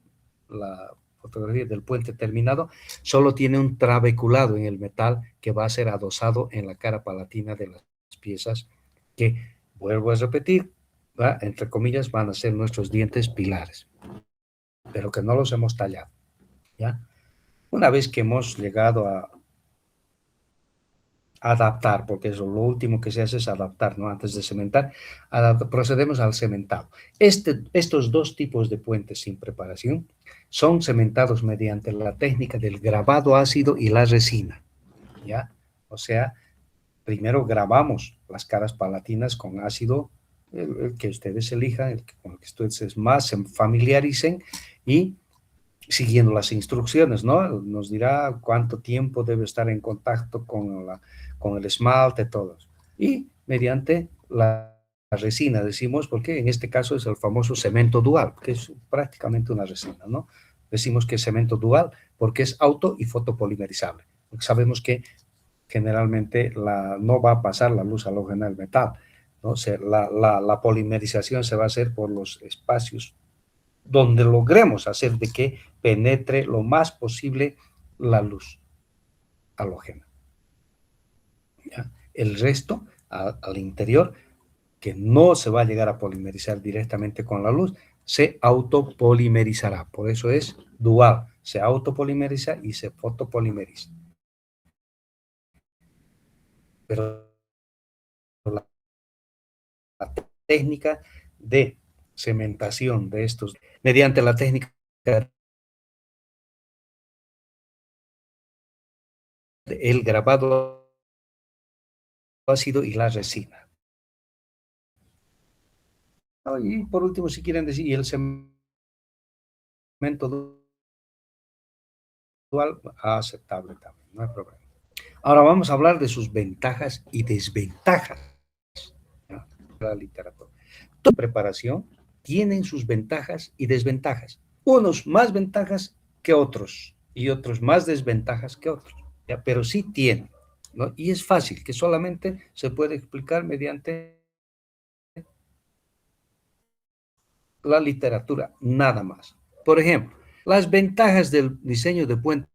la fotografía del puente terminado, solo tiene un trabeculado en el metal que va a ser adosado en la cara palatina de las piezas que, vuelvo a repetir, entre comillas, van a ser nuestros dientes pilares, pero que no los hemos tallado, ¿ya? Una vez que hemos llegado a adaptar, porque eso lo último que se hace es adaptar, ¿no? Antes de cementar, procedemos al cementado. Estos dos tipos de puentes sin preparación son cementados mediante la técnica del grabado ácido y la resina, ¿ya? O sea, primero grabamos las caras palatinas con ácido, el que ustedes elijan, con el que ustedes más se familiaricen, y siguiendo las instrucciones, ¿no? Nos dirá cuánto tiempo debe estar en contacto con el esmalte, todos. Y mediante la resina, decimos, porque en este caso es el famoso cemento dual, que es prácticamente una resina, ¿no? Decimos que es cemento dual porque es auto y fotopolimerizable. Porque sabemos que generalmente no va a pasar la luz halógena del metal, ¿no? O sea, la polimerización se va a hacer por los espacios donde logremos hacer de que penetre lo más posible la luz halógena, ¿ya? El resto, al interior, que no se va a llegar a polimerizar directamente con la luz, se autopolimerizará. Por eso es dual, se autopolimeriza y se fotopolimeriza. Pero la técnica de cementación de estos, mediante la técnica del grabado ácido y la resina. Y por último, si quieren decir, y el cemento dual, aceptable también, no hay problema. Ahora vamos a hablar de sus ventajas y desventajas. ¿Ya? La literatura. Toda preparación tienen sus ventajas y desventajas. Unos más ventajas que otros y otros más desventajas que otros. ¿Ya? Pero sí tienen, ¿no? Y es fácil, que solamente se puede explicar mediante la literatura, nada más. Por ejemplo, las ventajas del diseño de puente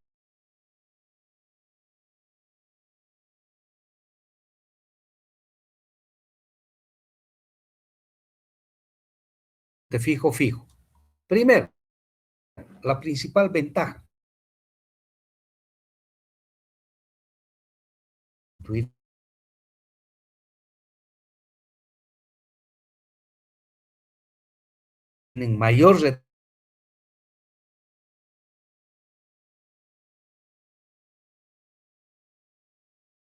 fijo. Primero, la principal ventaja, tienen mayor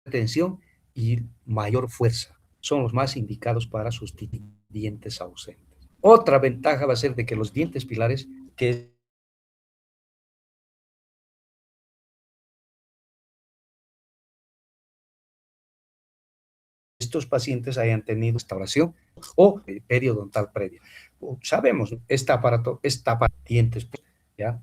retención y mayor fuerza. Son los más indicados para sustituir dientes ausentes. Otra ventaja va a ser de que los dientes pilares, que estos pacientes hayan tenido restauración o periodontal previa. Sabemos, dientes, ¿ya?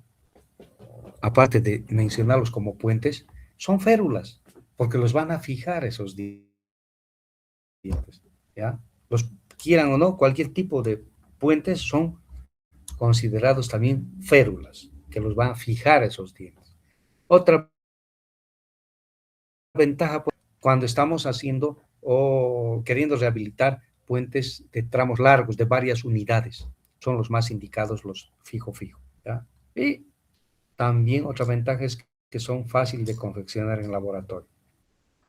Aparte de mencionarlos como puentes, son férulas, porque los van a fijar esos dientes, ¿ya? Los quieran o no, cualquier tipo de puentes son considerados también férulas, que los van a fijar esos dientes. Otra ventaja, cuando estamos haciendo o queriendo rehabilitar puentes de tramos largos, de varias unidades, son los más indicados los fijo, ¿ya? Y también otra ventaja es que son fáciles de confeccionar en laboratorio,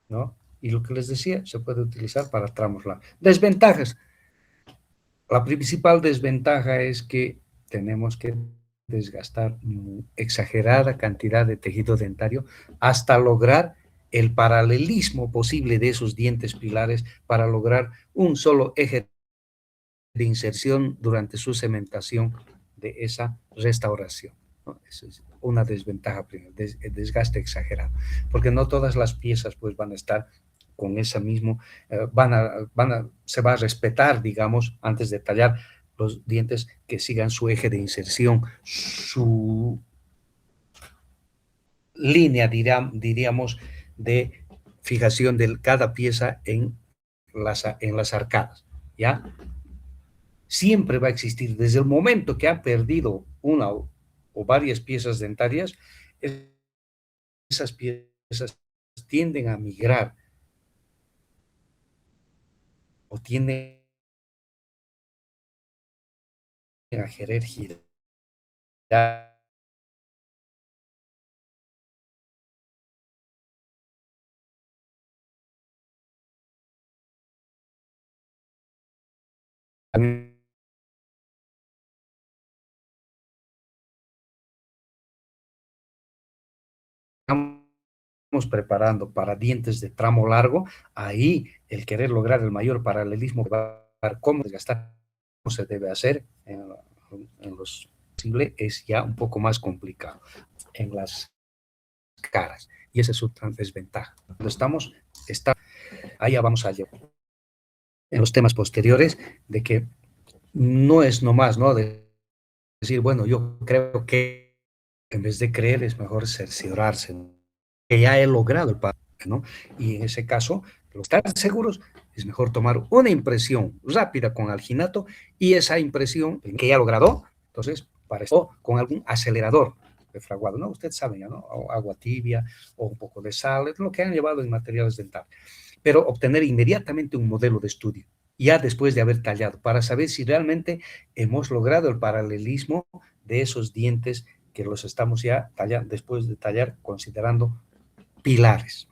¿no? Y lo que les decía, se puede utilizar para tramos largos. Desventajas. La principal desventaja es que tenemos que desgastar exagerada cantidad de tejido dentario hasta lograr el paralelismo posible de esos dientes pilares para lograr un solo eje de inserción durante su cementación de esa restauración, ¿no? Esa es una desventaja, el desgaste exagerado, porque no todas las piezas pues van a estar con esa mismo, se va a respetar, digamos, antes de tallar los dientes que sigan su eje de inserción, su línea, diríamos, de fijación de cada pieza en las arcadas, ¿ya? Siempre va a existir, desde el momento que ha perdido una o varias piezas dentarias, esas piezas tienden a migrar o tienden a querer girar. Estamos preparando para dientes de tramo largo, ahí el querer lograr el mayor paralelismo, cómo desgastar, cómo se debe hacer en los posible, es ya un poco más complicado en las caras, y esa es otra desventaja. Cuando ahí ya vamos a llevar en los temas posteriores, de que no es nomás, ¿no? De decir, bueno, yo creo que en vez de creer es mejor cerciorarse, ¿no? Que ya he logrado el paso, ¿no? Y en ese caso, para estar seguros, es mejor tomar una impresión rápida con alginato y esa impresión que ya ha logrado, entonces, para esto, con algún acelerador de fraguado, ¿no? Usted sabe ya, ¿no? O agua tibia o un poco de sal, es lo que han llevado en materiales dentales. Pero obtener inmediatamente un modelo de estudio, ya después de haber tallado, para saber si realmente hemos logrado el paralelismo de esos dientes que los estamos ya tallando, después de tallar, considerando pilares.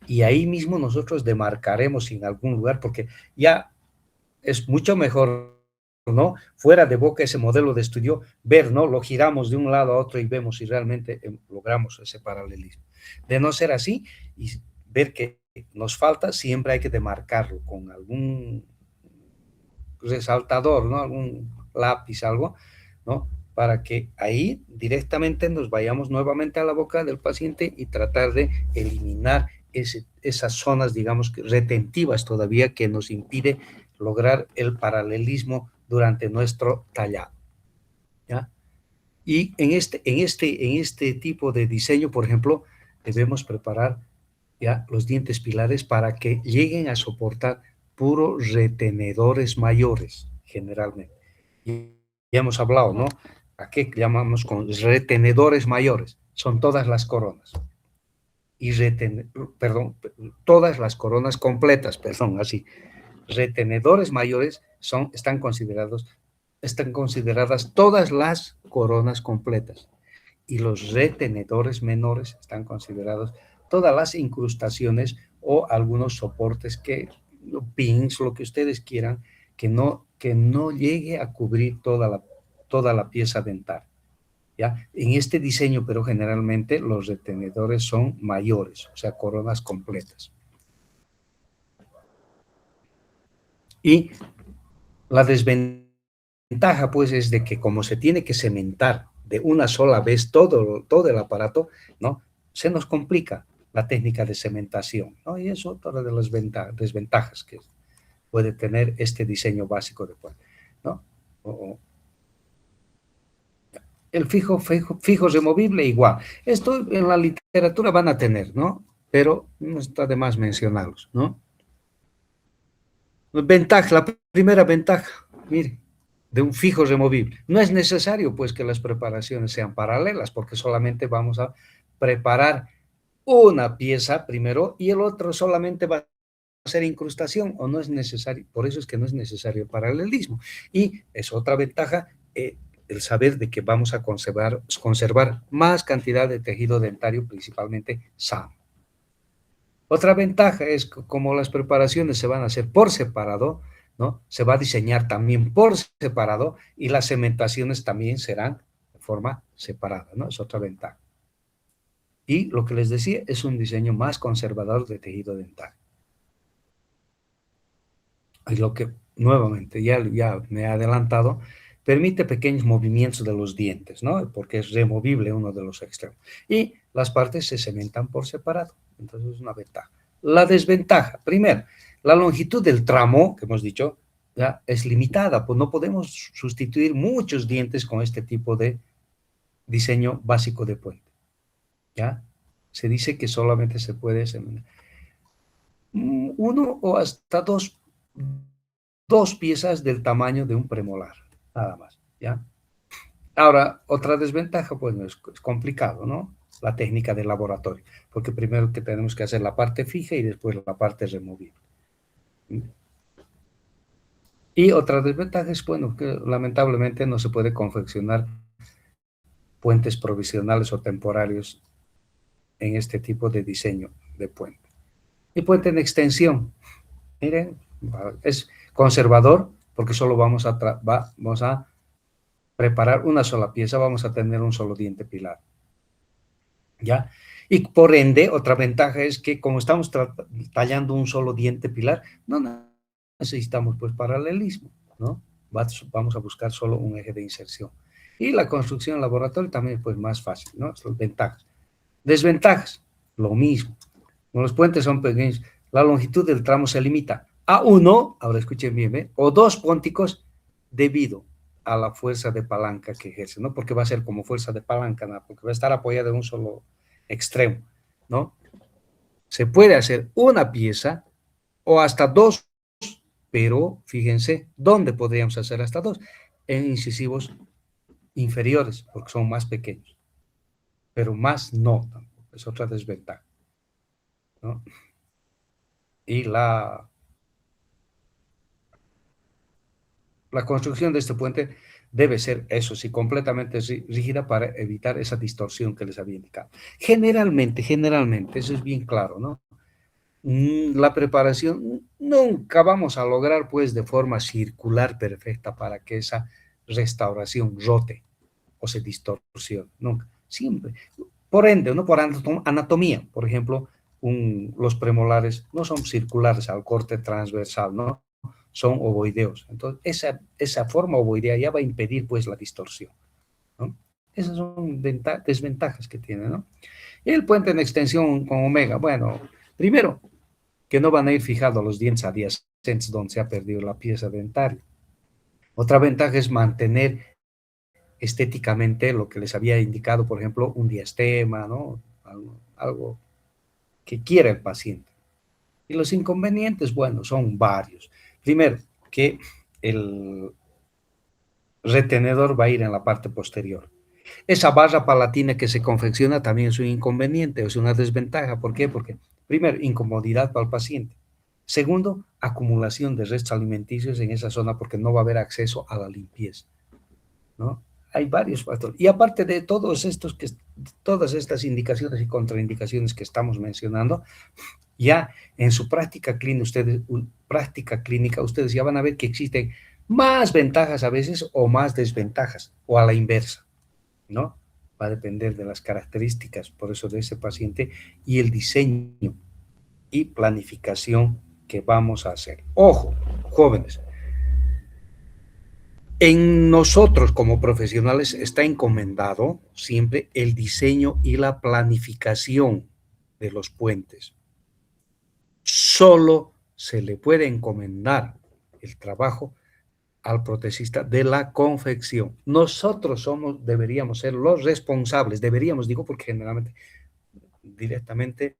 Y ahí mismo nosotros demarcaremos en algún lugar, porque ya es mucho mejor, ¿no? Fuera de boca ese modelo de estudio, ver, ¿no? Lo giramos de un lado a otro y vemos si realmente logramos ese paralelismo. De no ser así y ver que nos falta, siempre hay que demarcarlo con algún resaltador, ¿no? Algún lápiz, algo, ¿no? para que ahí directamente nos vayamos nuevamente a la boca del paciente y tratar de eliminar esas zonas, digamos, retentivas todavía que nos impide lograr el paralelismo durante nuestro tallado, ¿ya? Y en este tipo de diseño, por ejemplo, debemos preparar ya los dientes pilares para que lleguen a soportar puros retenedores mayores, generalmente. Y ya hemos hablado, ¿no? ¿A qué llamamos con retenedores mayores? Son todas las coronas. Y perdón, todas las coronas completas, perdón, así. Retenedores mayores están consideradas todas las coronas completas. Y los retenedores menores están considerados todas las incrustaciones o algunos soportes pins, lo que ustedes quieran, que no llegue a cubrir toda la pieza dental, ¿ya? En este diseño, pero generalmente los retenedores son mayores, o sea, coronas completas. Y la desventaja, pues, es de que como se tiene que cementar de una sola vez todo el aparato, ¿no? Se nos complica la técnica de cementación, ¿no? Y es otra de las desventajas que puede tener este diseño básico de puente, ¿no? El fijo removible igual. Esto en la literatura van a tener, ¿no? Pero no está de más mencionarlos, ¿no? Ventaja, la primera ventaja, mire, de un fijo removible. No es necesario, pues, que las preparaciones sean paralelas, porque solamente vamos a preparar una pieza primero y el otro solamente va a hacer incrustación, o no es necesario. Por eso es que no es necesario el paralelismo. Y es otra ventaja, el saber de que vamos a conservar más cantidad de tejido dentario, principalmente sano. Otra ventaja es que como las preparaciones se van a hacer por separado, ¿no? Se va a diseñar también por separado y las cementaciones también serán de forma separada, ¿no? Es otra ventaja. Y lo que les decía, es un diseño más conservador de tejido dental. Y lo que, nuevamente, ya me he adelantado, permite pequeños movimientos de los dientes, ¿no? Porque es removible uno de los extremos. Y las partes se cementan por separado. Entonces es una ventaja. La desventaja, primero, la longitud del tramo, que hemos dicho, ya es limitada, pues no podemos sustituir muchos dientes con este tipo de diseño básico de puente, ¿ya? Se dice que solamente se puede cementar uno o hasta dos piezas del tamaño de un premolar, nada más, ¿ya? Ahora, otra desventaja, pues es complicado, ¿no? La técnica de laboratorio, porque primero que tenemos que hacer la parte fija y después la parte removible. Y otra desventaja es, bueno, que lamentablemente no se puede confeccionar puentes provisionales o temporarios en este tipo de diseño de puente. Y puente en extensión, miren, es conservador porque solo vamos a preparar una sola pieza, vamos a tener un solo diente pilar, ¿ya? Y por ende, otra ventaja es que como estamos tallando un solo diente pilar, no necesitamos pues paralelismo, ¿no? Vamos a buscar solo un eje de inserción. Y la construcción en laboratorio también pues más fácil, ¿no? Son ventajas. Desventajas, lo mismo. Como los puentes son pequeños, la longitud del tramo se limita a uno, ahora escuchen bien, ¿eh? O dos pónticos debido a la fuerza de palanca que ejerce, ¿no? Porque va a ser como fuerza de palanca, ¿no? Porque va a estar apoyada en un solo extremo, ¿no? Se puede hacer una pieza o hasta dos, pero fíjense, ¿dónde podríamos hacer hasta dos? En incisivos inferiores, porque son más pequeños, pero más no, es otra desventaja, ¿no? Y la construcción de este puente debe ser, eso sí, completamente rígida para evitar esa distorsión que les había indicado. Generalmente, eso es bien claro, ¿no? La preparación nunca vamos a lograr, pues, de forma circular perfecta para que esa restauración rote o se distorsione, nunca, siempre. Por ende, ¿no? Por anatomía, por ejemplo, los premolares no son circulares al corte transversal, ¿no? Son ovoideos. Entonces, esa forma ovoidea ya va a impedir, pues, la distorsión. ¿no? Esas son desventajas que tiene, ¿no? Y el puente en extensión con omega, bueno, primero, que no van a ir fijados los dientes adyacentes donde se ha perdido la pieza dentaria. Otra ventaja es mantener estéticamente lo que les había indicado, por ejemplo, un diastema, ¿no? Algo que quiera el paciente. Y los inconvenientes, bueno, son varios. Primero, que el retenedor va a ir en la parte posterior. Esa barra palatina que se confecciona también es un inconveniente, es una desventaja. ¿Por qué? Porque, primero, incomodidad para el paciente. Segundo, acumulación de restos alimenticios en esa zona porque no va a haber acceso a la limpieza, ¿no? Hay varios factores. Y aparte de todas estas indicaciones y contraindicaciones que estamos mencionando, ya en su práctica clínica, ustedes ya van a ver que existen más ventajas a veces o más desventajas, o a la inversa, ¿no? Va a depender de las características, por eso, de ese paciente y el diseño y planificación que vamos a hacer. Ojo, jóvenes, en nosotros como profesionales está encomendado siempre el diseño y la planificación de los puentes. Solo se le puede encomendar el trabajo al protecista de la confección. Nosotros deberíamos ser los responsables, deberíamos, digo, porque generalmente directamente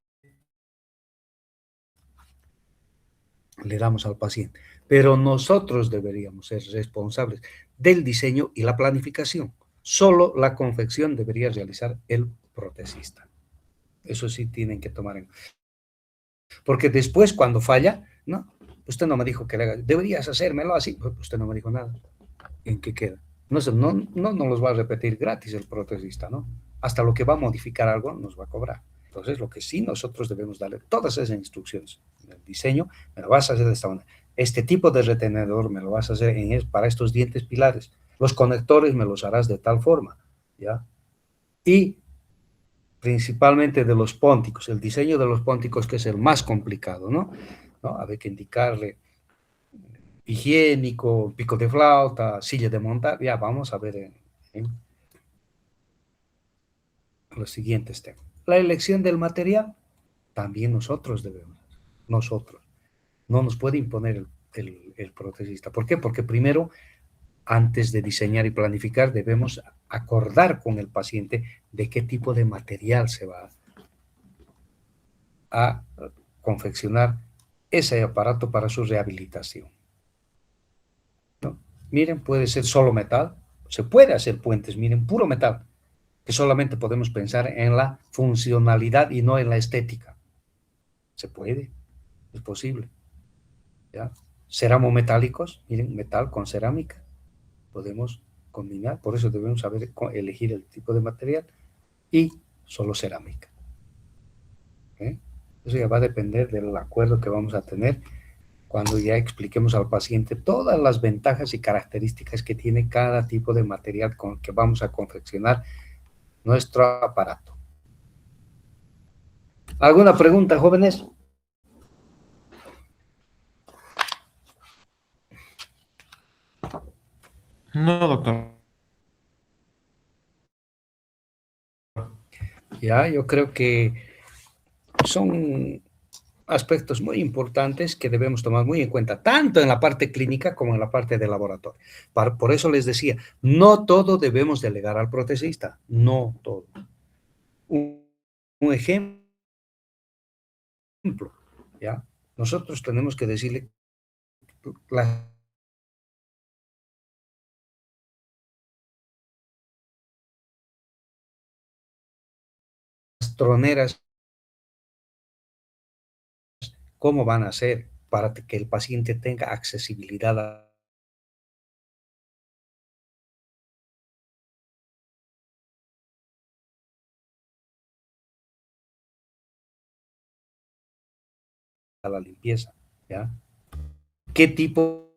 le damos al paciente, pero nosotros deberíamos ser responsables del diseño y la planificación. Solo la confección debería realizar el protecista. Eso sí tienen que tomar en cuenta. Porque después, cuando falla, no, usted no me dijo que le haga, deberías hacérmelo así, usted no me dijo nada. ¿En qué queda? No los va a repetir gratis el protecista, ¿no? Hasta lo que va a modificar algo nos va a cobrar. Entonces, lo que sí nosotros debemos darle todas esas instrucciones. El diseño me lo vas a hacer de esta manera. Este tipo de retenedor me lo vas a hacer para estos dientes pilares. Los conectores me los harás de tal forma, ¿ya? Y principalmente de los pónticos, el diseño de los pónticos que es el más complicado, ¿no? ¿No? Hay que indicarle higiénico, pico de flauta, silla de montar, ya vamos a ver en los siguientes temas. La elección del material, también nosotros, no nos puede imponer el protecista. ¿Por qué? Porque primero, antes de diseñar y planificar, debemos acordar con el paciente de qué tipo de material se va a confeccionar ese aparato para su rehabilitación, ¿no? Miren, puede ser solo metal, se puede hacer puentes, miren, puro metal, que solamente podemos pensar en la funcionalidad y no en la estética. Se puede, es posible, ¿ya? Cerámico-metálicos, miren, metal con cerámica, podemos combinar, por eso debemos saber elegir el tipo de material y solo cerámica, ¿eh? Eso ya va a depender del acuerdo que vamos a tener cuando ya expliquemos al paciente todas las ventajas y características que tiene cada tipo de material con el que vamos a confeccionar nuestro aparato. ¿Alguna pregunta, jóvenes? No, doctor. Ya, yo creo que son aspectos muy importantes que debemos tomar muy en cuenta, tanto en la parte clínica como en la parte de laboratorio. Por eso les decía, no todo debemos delegar al protecista, no todo. Un ejemplo, ¿ya? Nosotros tenemos que decirle las troneras, cómo van a ser para que el paciente tenga accesibilidad a la limpieza, ¿ya? ¿Qué tipo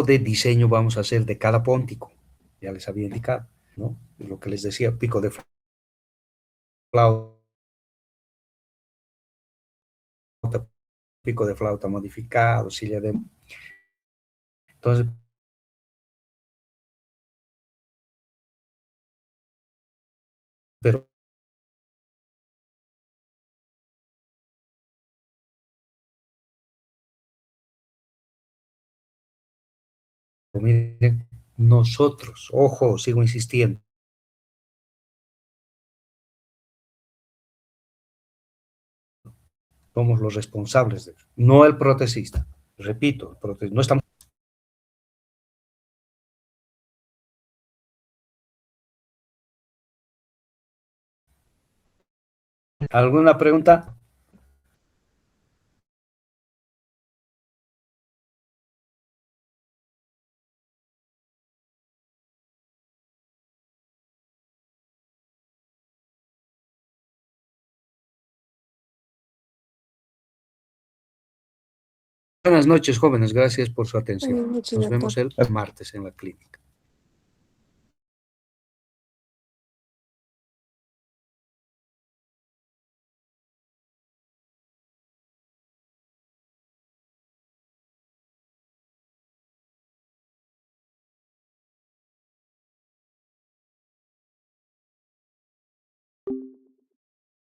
de diseño vamos a hacer de cada póntico? Ya les había indicado, ¿no? Lo que les decía, pico de flauta, pico de flauta modificado, silla de... Entonces, pero miren, nosotros, ojo, sigo insistiendo, somos los responsables de eso, no el protecista. Repito, no estamos... ¿Alguna pregunta? Buenas noches, jóvenes. Gracias por su atención. Buenas noches, Nos doctor. vemos el martes en la clínica.